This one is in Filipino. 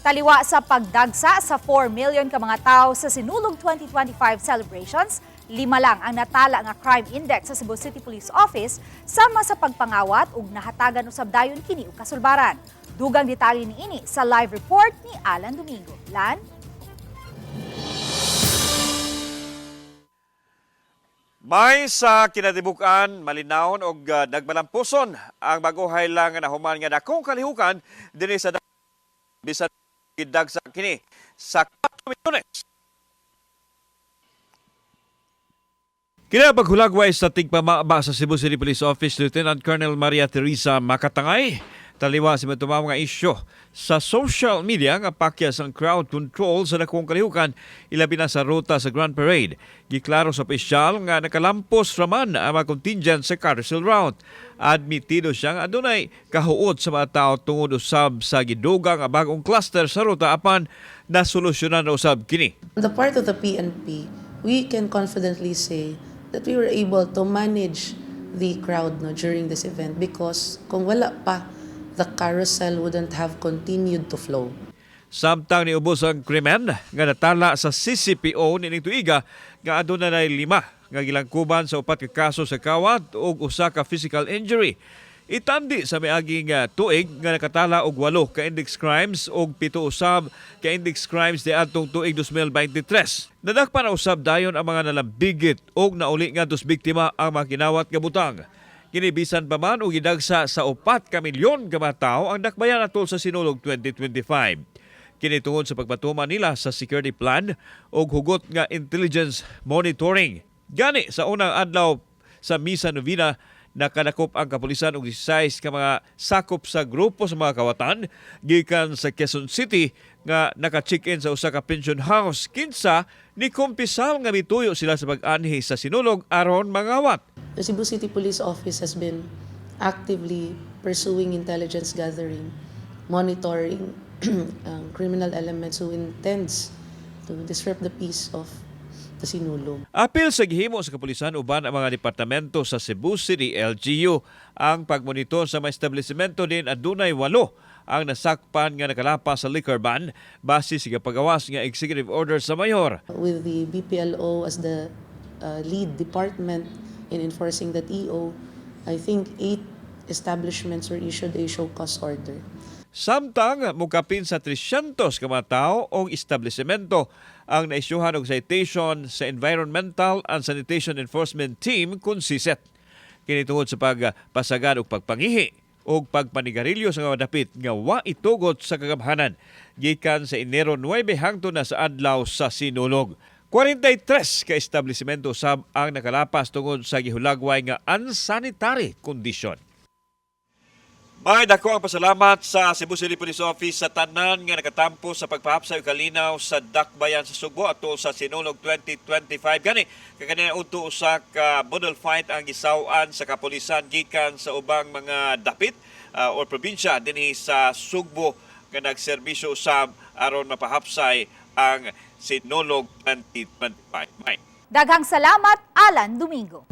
Taliwa sa pagdagsa sa 4 million ka mga tao sa Sinulog 2025 celebrations, 5 lang ang natala nga crime index sa Cebu City Police Office sama sa pagpangawat ug nahatagan usab dayon kini og kasulbaran. Dugang detalye niini sa live report ni Alan Domingo. Lan? May sa kinatibukan, malinawon og nagmalampuson ang baguhay lang nga nahuman nga dakong kalihukan dinhi sa bisan gidagsa kini sa 4 milyones. Kinapaghulagway sa tigpamaba sa Cebu City Police Office Lieutenant Colonel Maria Teresa Makatangay. Taliwa si matumang mga isyo sa social media nga pakyas ang crowd control sa dakong kalihukan ilabi na sa ruta sa Grand Parade. Giklaro sa opisyal nga nakalampos raman ang mga contingent sa carousel route. Admitido siya nga adunay kahuot sa mga tao tungod usab sa gidugang nga bagong cluster sa ruta apan nasolusyonan na usab kini. On the part of the PNP, we can confidently say that we were able to manage the crowd during this event because kung wala pa, the carousel wouldn't have continued to flow. Samtang niubos ang krimen nga natala sa CCPO nining tuiga nga adunay 5 nga gilangkuban sa 4 ka kaso sa kawat ug 1 ka physical injury. Itandi sa miaging tuig nga nakatala og 8 ka index crimes ug 7 usab ka index crimes niadtong tuig 2023. Nadakpan na usab dayon ang mga nalambigit ug nauli nga dos biktima ang mga kinawat nga butang. Kinibisan pa man o gidagsa sa 4 ka milyon ka mga tao ang dakbayan atol sa Sinulog 2025. Kinitungod sa pagpatuman nila sa security plan o hugot nga intelligence monitoring. Gani sa unang adlaw sa Misa Novena, nakadakop ang kapulisan og 16 ka mga sakop sa grupo sa mga kawatan gikan sa Quezon City nga naka-check-in sa usa ka pension house. Kinsa ni kumpisal nga mituyo sila sa pag-anhi sa Sinulog aron mangawat. The Cebu City Police Office has been actively pursuing intelligence gathering, monitoring criminal elements who intends to disrupt the peace of the Sinulog. Apil sa gihimo sa kapulisan uban ang mga departamento sa Cebu City LGU ang pagmonitor sa mga establishmento din adunay 8 ang nasakpan nga nakalapas sa liquor ban base sa pagawas nga executive order sa mayor. With the BPLO as the lead department in enforcing that EO, I think 8 establishments were issued a show cause order. Samtang mukapin sa 300 ka mga tao o establishmento ang naisyuhan og citation sa Environmental and Sanitation Enforcement Team kung SISET. Kinitungod sa pagpasagad og pagpangihi o pagpanigarilyo sa mga dapit nga wa itugot sa kagamhanan gikan sa Enero 9 hangtod na sa adlaw sa Sinulog. 43 ka establishmento sab ang nakalapas tungod sa gihulagway nga unsanitary condition. May dako ang pasalamat sa Cebu City Police Office sa tanan nga nakatampo sa pagpahapsay og kalinaw sa dakbayan sa Subo atol sa Sinulog 2025. Gani kaganina udto usa ka model fight ang gisaw-an sa kapulisan gikan sa ubang mga dapit or probinsya dinhi sa Sugbo nga nagserbisyo usab aron mapahapsay ang Sinulog 2025. Daghang salamat, Alan Domingo.